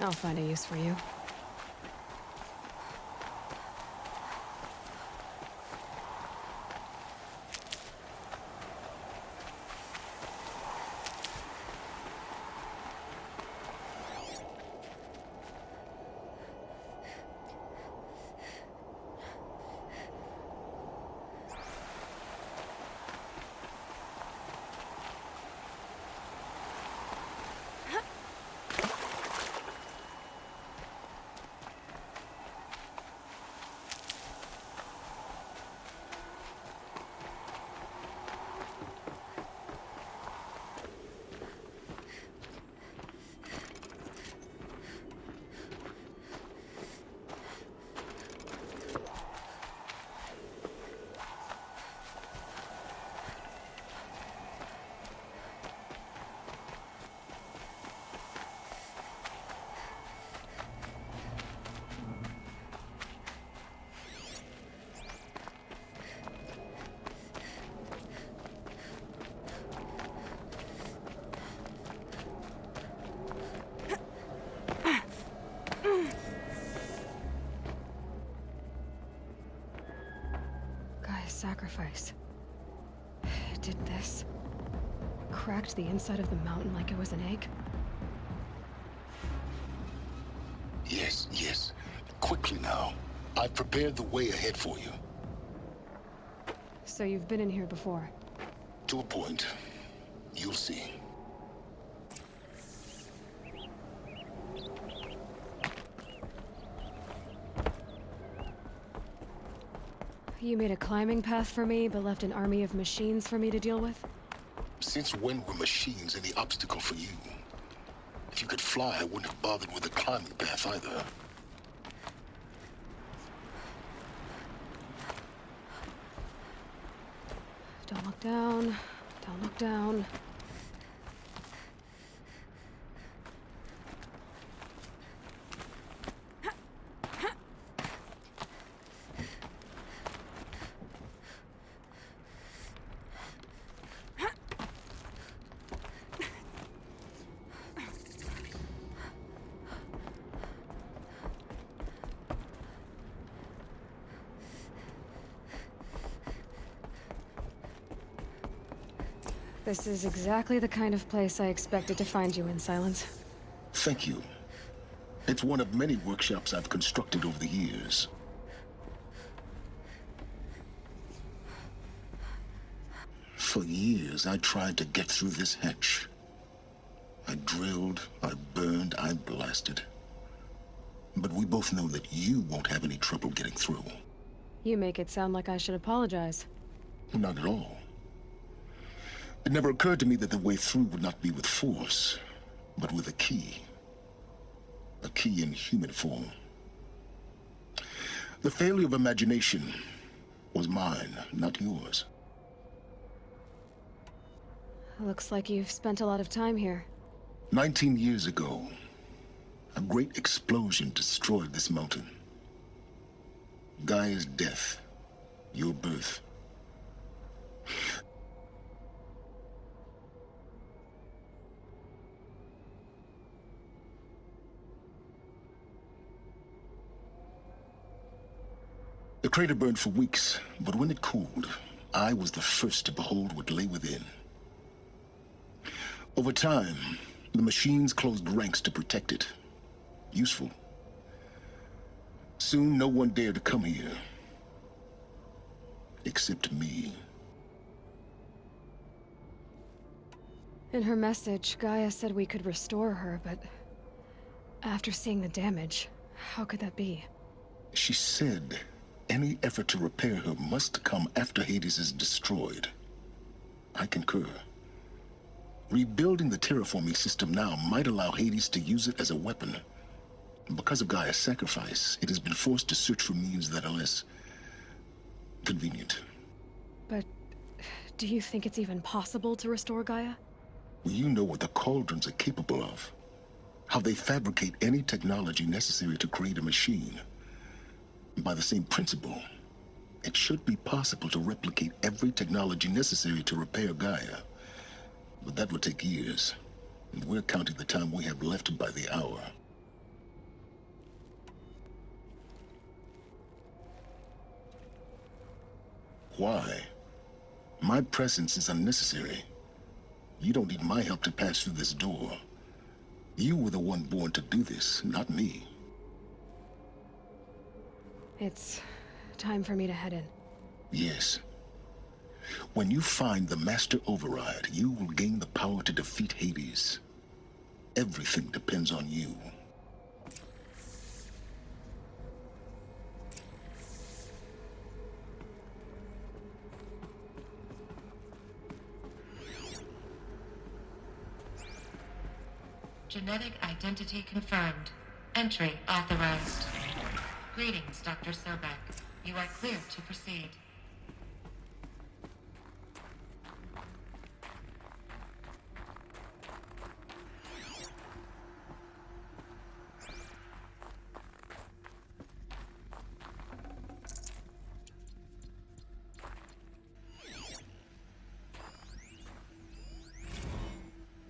I'll find a use for you. Sacrifice. It did this. Cracked the inside of the mountain like it was an egg. Yes, yes. Quickly now. I've prepared the way ahead for you. So you've been in here before? To a point. You'll see. You made a climbing path for me, but left an army of machines for me to deal with? Since when were machines any obstacle for you? If you could fly, I wouldn't have bothered with a climbing path either. Don't look down. Don't look down. This is exactly the kind of place I expected to find you in, Silence. Thank you. It's one of many workshops I've constructed over the years. For years, I tried to get through this hatch. I drilled, I burned, I blasted. But we both know that you won't have any trouble getting through. You make it sound like I should apologize. Not at all. It never occurred to me that the way through would not be with force, but with a key. A key in human form. The failure of imagination was mine, not yours. Looks like you've spent a lot of time here. 19 years ago, a great explosion destroyed this mountain. Gaia's death, your birth. The crater burned for weeks, but when it cooled, I was the first to behold what lay within. Over time, the machines closed ranks to protect it. Useful. Soon, no one dared to come here. Except me. In her message, Gaia said we could restore her, but after seeing the damage, how could that be? She said any effort to repair her must come after Hades is destroyed. I concur. Rebuilding the terraforming system now might allow Hades to use it as a weapon. Because of Gaia's sacrifice, it has been forced to search for means that are less convenient. But do you think it's even possible to restore Gaia? Well, you know what the cauldrons are capable of. How they fabricate any technology necessary to create a machine. By the same principle, it should be possible to replicate every technology necessary to repair Gaia. But that would take years, and we're counting the time we have left by the hour. Why? My presence is unnecessary. You don't need my help to pass through this door. You were the one born to do this, not me. It's time for me to head in. Yes. When you find the Master Override, you will gain the power to defeat Hades. Everything depends on you. Genetic identity confirmed. Entry authorized. Greetings, Dr. Sobek. You are clear to proceed.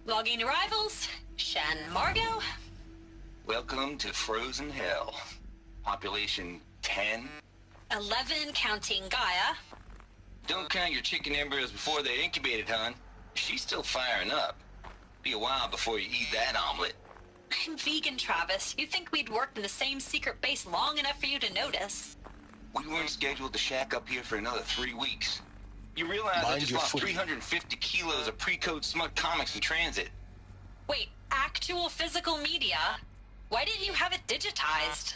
Logging arrivals. Shen Margot. Welcome to Frozen Hell. Population 10. 11 counting Gaia. Don't count your chicken embryos before they're incubated, hon. She's still firing up. Be a while before you eat that omelet. I'm vegan, Travis. You'd think we'd worked in the same secret base long enough for you to notice. We weren't scheduled to shack up here for another 3 weeks. You realize I Mind just your lost footing. 350 kilos of pre-code smut comics in transit. Wait, actual physical media? Why didn't you have it digitized?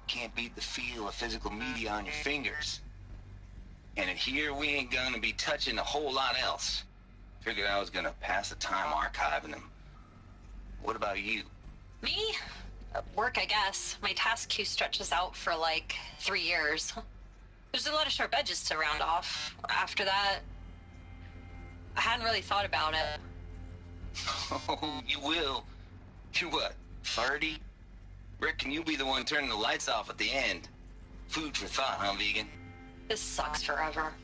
Can't beat the feel of physical media on your fingers. And in here, we ain't gonna be touching a whole lot else. Figured I was gonna pass the time archiving them. What about you? Me? Work, I guess. My task queue stretches out for like 3 years. There's a lot of sharp edges to round off. After that, I hadn't really thought about it. Oh, you will. You're what, 30? Reckon you'll be the one turning the lights off at the end. Food for thought, huh, vegan? This sucks forever.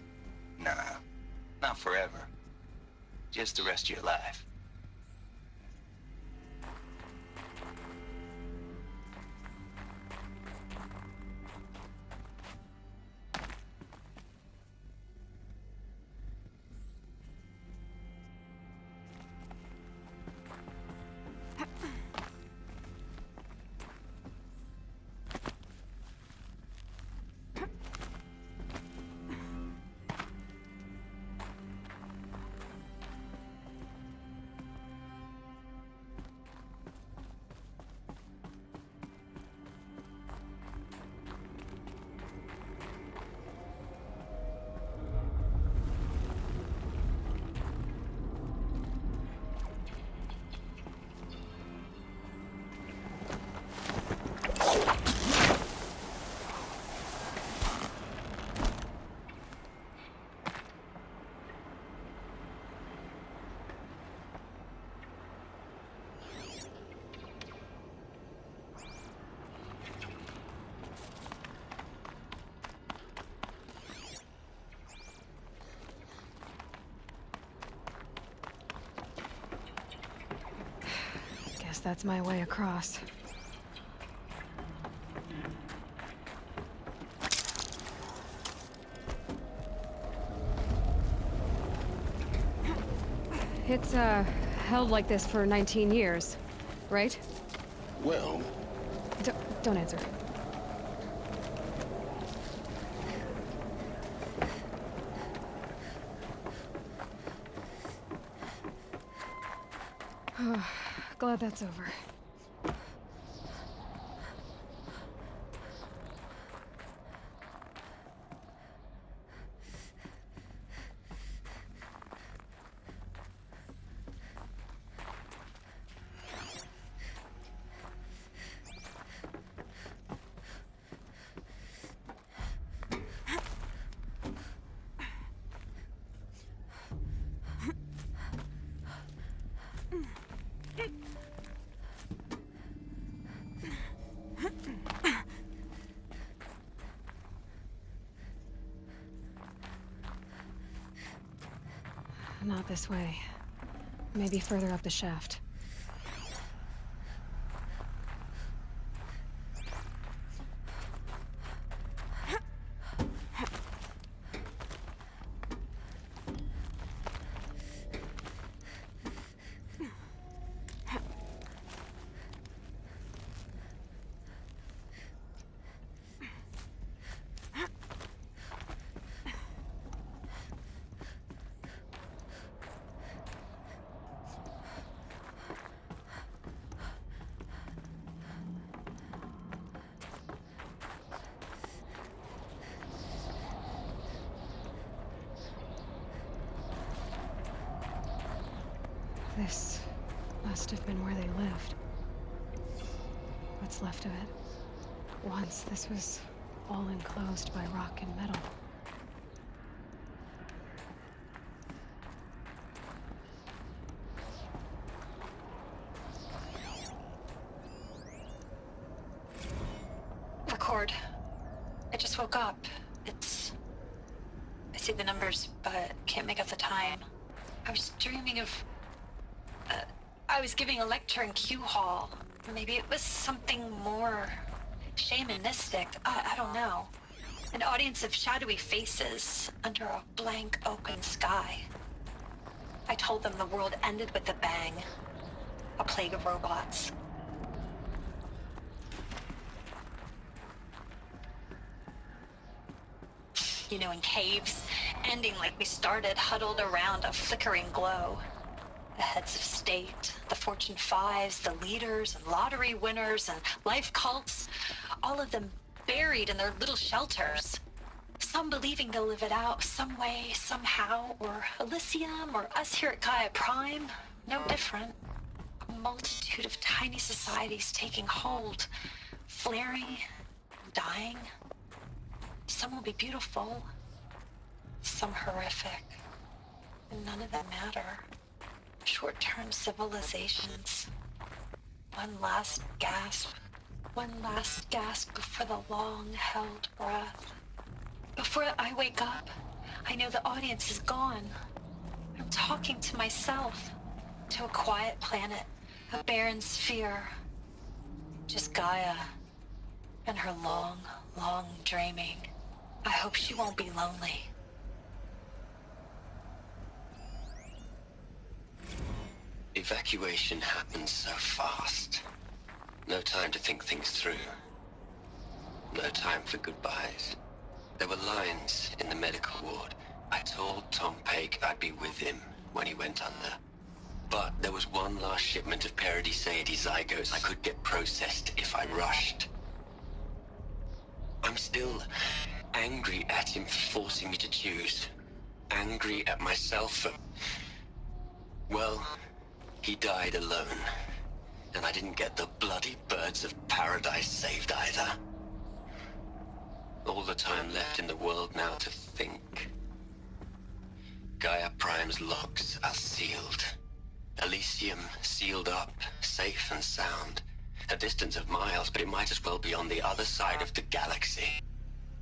Nah, not forever. Just the rest of your life. Guess that's my way across. It's, held like this for 19 years, right? Well, Don't answer. Glad that's over. Not this way. Maybe further up the shaft. This must have been where they lived. What's left of it. Once this was all enclosed by rock and metal. Record. I just woke up. I see the numbers, but can't make out the time. I was dreaming of... I was giving a lecture in Q Hall. Maybe it was something more shamanistic. I don't know. An audience of shadowy faces under a blank open sky. I told them the world ended with a bang. A plague of robots. You know, in caves, ending like we started, huddled around a flickering glow. The heads of state, the Fortune 5s, the leaders and lottery winners and life cults, all of them buried in their little shelters. Some believing they'll live it out some way, somehow, or Elysium, or us here at Gaia Prime, no different. A multitude of tiny societies taking hold, flaring, dying. Some will be beautiful, some horrific, and none of them matter. Short-term civilizations. One last gasp before the long-held breath. Before I wake up, I know the audience is gone. I'm talking to myself, to a quiet planet, a barren sphere. Just Gaia and her long, long dreaming. I hope she won't be lonely. Evacuation happened so fast. No time to think things through. No time for goodbyes. There were lines in the medical ward. I told Tom Pake I'd be with him when he went under. But there was one last shipment of Paradiseidae zygotes I could get processed if I rushed. I'm still angry at him for forcing me to choose. Angry at myself for... Well, he died alone. And I didn't get the bloody birds of paradise saved either. All the time left in the world now to think. Gaia Prime's logs are sealed. Elysium sealed up, safe and sound. A distance of miles, but it might as well be on the other side of the galaxy.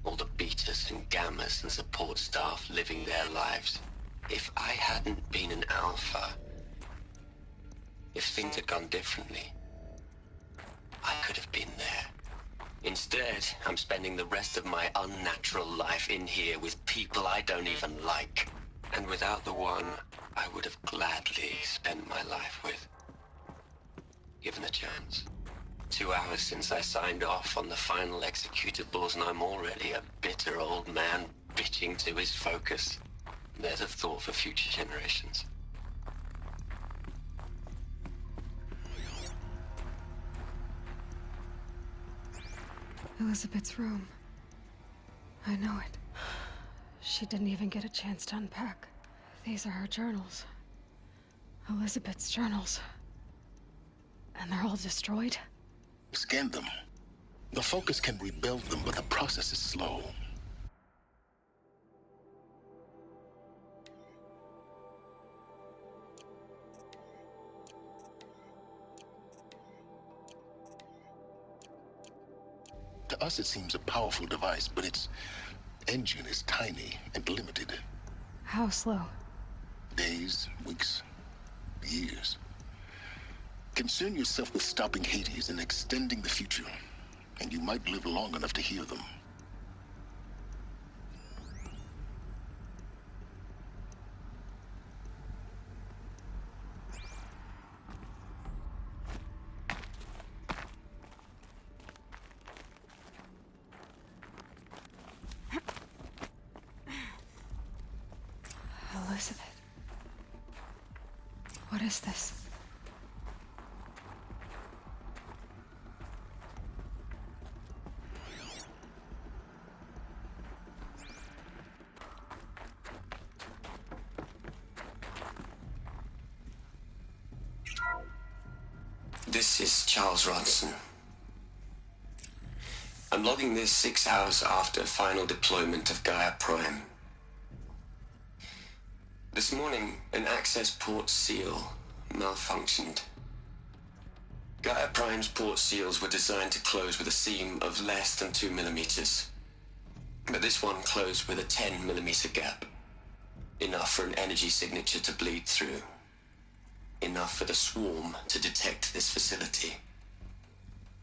All the betas and gammas and support staff living their lives. If I hadn't been an alpha, if things had gone differently, I could have been there. Instead, I'm spending the rest of my unnatural life in here with people I don't even like. And without the one I would have gladly spent my life with. Given the chance. 2 hours since I signed off on the final executables and I'm already a bitter old man bitching to his focus. There's a thought for future generations. Elizabeth's room. I know it. She didn't even get a chance to unpack. These are her journals. Elizabeth's journals. And they're all destroyed? Scan them. The Focus can rebuild them, but the process is slow. To us, it seems a powerful device, but its engine is tiny and limited. How slow? Days, weeks, years. Concern yourself with stopping Hades and extending the future, and you might live long enough to hear them. Elizabeth. What is this? This is Charles Ronson. I'm logging this 6 hours after final deployment of Gaia Prime. This morning, an access port seal malfunctioned. Gaia Prime's port seals were designed to close with a seam of less than 2 millimeters. But this one closed with a 10 millimeter gap. Enough for an energy signature to bleed through. Enough for the swarm to detect this facility.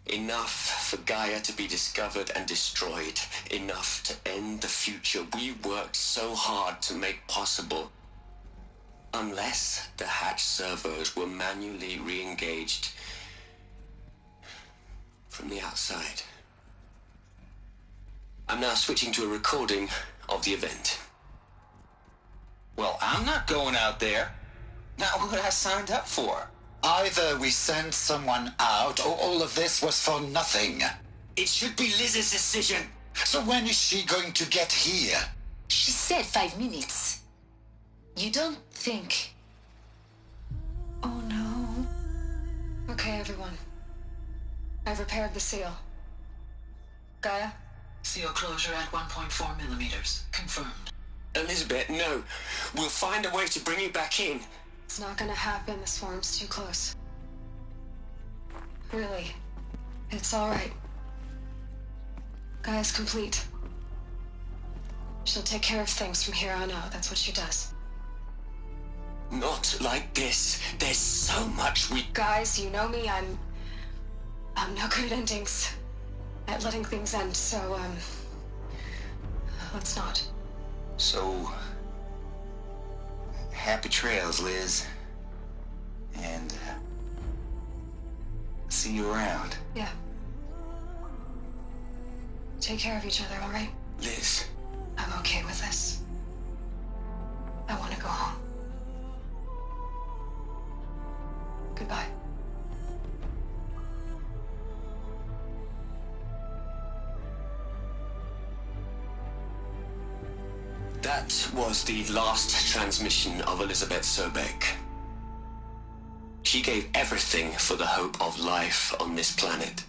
Enough for Gaia to be discovered and destroyed. Enough to end the future we worked so hard to make possible. Unless the hatch servos were manually re-engaged from the outside. I'm now switching to a recording of the event. Well, I'm not going out there. Not what I signed up for. Either we sent someone out, or all of this was for nothing. It should be Liz's decision. So when is she going to get here? She said 5 minutes. You don't think... Oh no. Okay, everyone. I've repaired the seal. Gaia? Seal closure at 1.4 millimeters. Confirmed. Elizabeth, no. We'll find a way to bring you back in. It's not gonna happen. The swarm's too close. Really. It's alright. Gaia's complete. She'll take care of things from here on out. That's what she does. Not like this. There's so much we... Guys, you know me. I'm no good at endings. At letting things end, so, let's not. So, happy trails, Liz. And, see you around. Yeah. Take care of each other, alright? Liz. I'm okay with this. I want to go home. Goodbye. That was the last transmission of Elizabeth Sobek. She gave everything for the hope of life on this planet.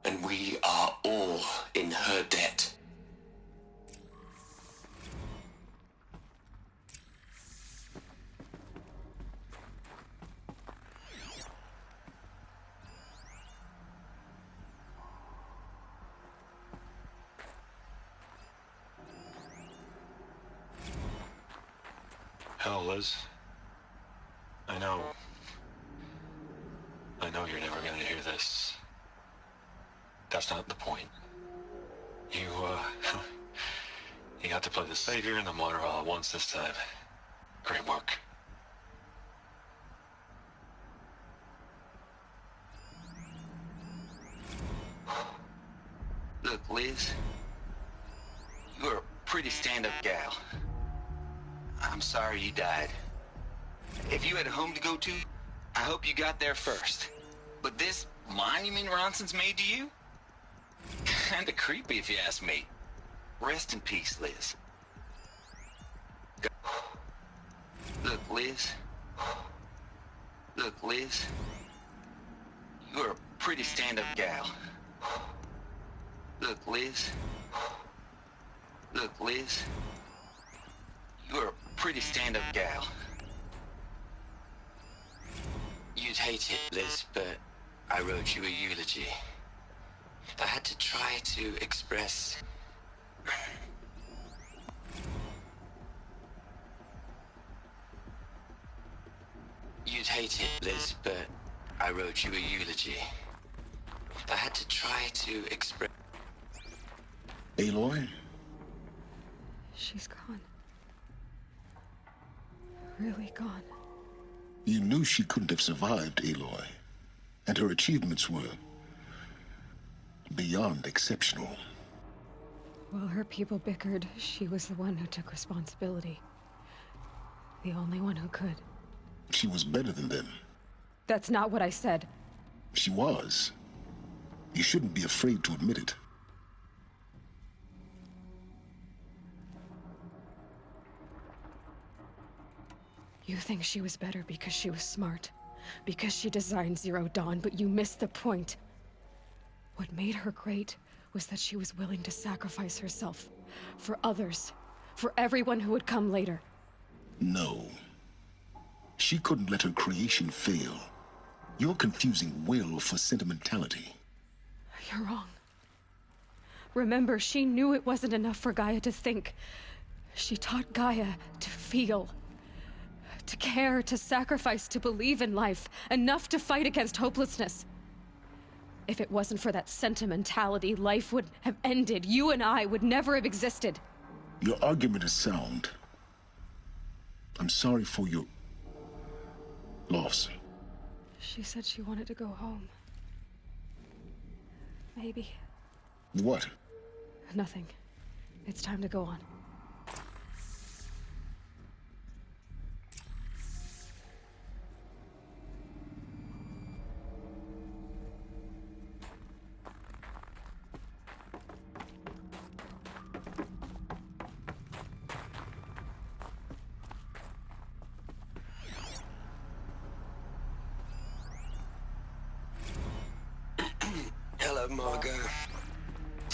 And we are all in her debt. Hell, Liz. I know you're never gonna hear this. That's not the point. You, you got to play the savior and the martyr all at once this time. Great work. Look, Liz. You're a pretty stand-up gal. I'm sorry you died. If you had a home to go to, I hope you got there first. But this monument Ronson's made to you? Kinda creepy if you ask me. Rest in peace, Liz. Look, Liz. Look, Liz. You're a pretty stand-up gal. Look, Liz. Look, Liz. You're a pretty stand-up gal. You'd hate it, Liz, but I wrote you a eulogy. I had to try to express... You'd hate it, Liz, but I wrote you a eulogy. I had to try to express... Aloy? She's gone. Really gone. You knew she couldn't have survived, Aloy. And her achievements were beyond exceptional. While her people bickered, she was the one who took responsibility. The only one who could. She was better than them. That's not what I said. She was. You shouldn't be afraid to admit it. You think she was better because she was smart. because she designed Zero Dawn, but you missed the point. What made her great was that she was willing to sacrifice herself for others, for everyone who would come later. No. She couldn't let her creation fail. You're confusing will for sentimentality. You're wrong. Remember, she knew it wasn't enough for Gaia to think. She taught Gaia to feel, to care, to sacrifice, to believe in life, enough to fight against hopelessness. If it wasn't for that sentimentality, life would have ended. You and I would never have existed. Your argument is sound. I'm sorry for your loss. She said she wanted to go home. Maybe. What? Nothing. It's time to go on. Hello, Margot.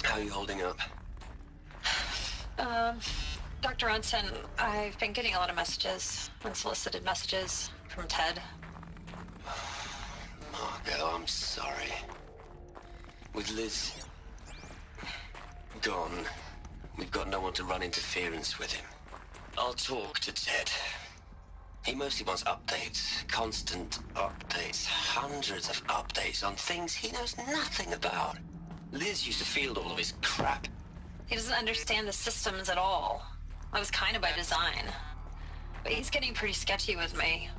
How are you holding up? Dr. Ronson, I've been getting a lot of messages, unsolicited messages from Ted. Margot, I'm sorry. With Liz gone, we've got no one to run interference with him. I'll talk to Ted. He mostly wants updates, constant updates, hundreds of updates on things he knows nothing about. Liz used to field all of his crap. He doesn't understand the systems at all. That was kind of by design. But he's getting pretty sketchy with me.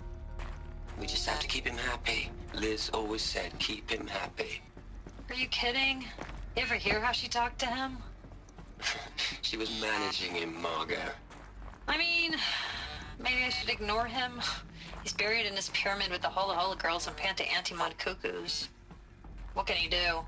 We just have to keep him happy. Liz always said keep him happy. Are you kidding? You ever hear how she talked to him? She was managing him, Margot. I mean, maybe I should ignore him. He's buried in his pyramid with the Hola Hola girls and Panta Antimon cuckoos. What can he do?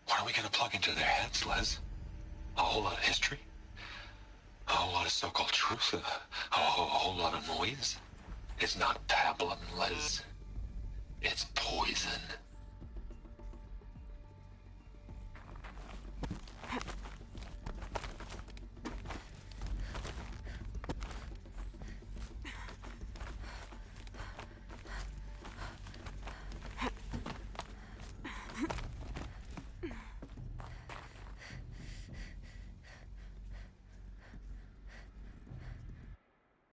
What are we gonna plug into their heads, Les? A whole lot of history? A whole lot of so-called truth? A whole lot of noise? It's not pablum, Les. It's poison.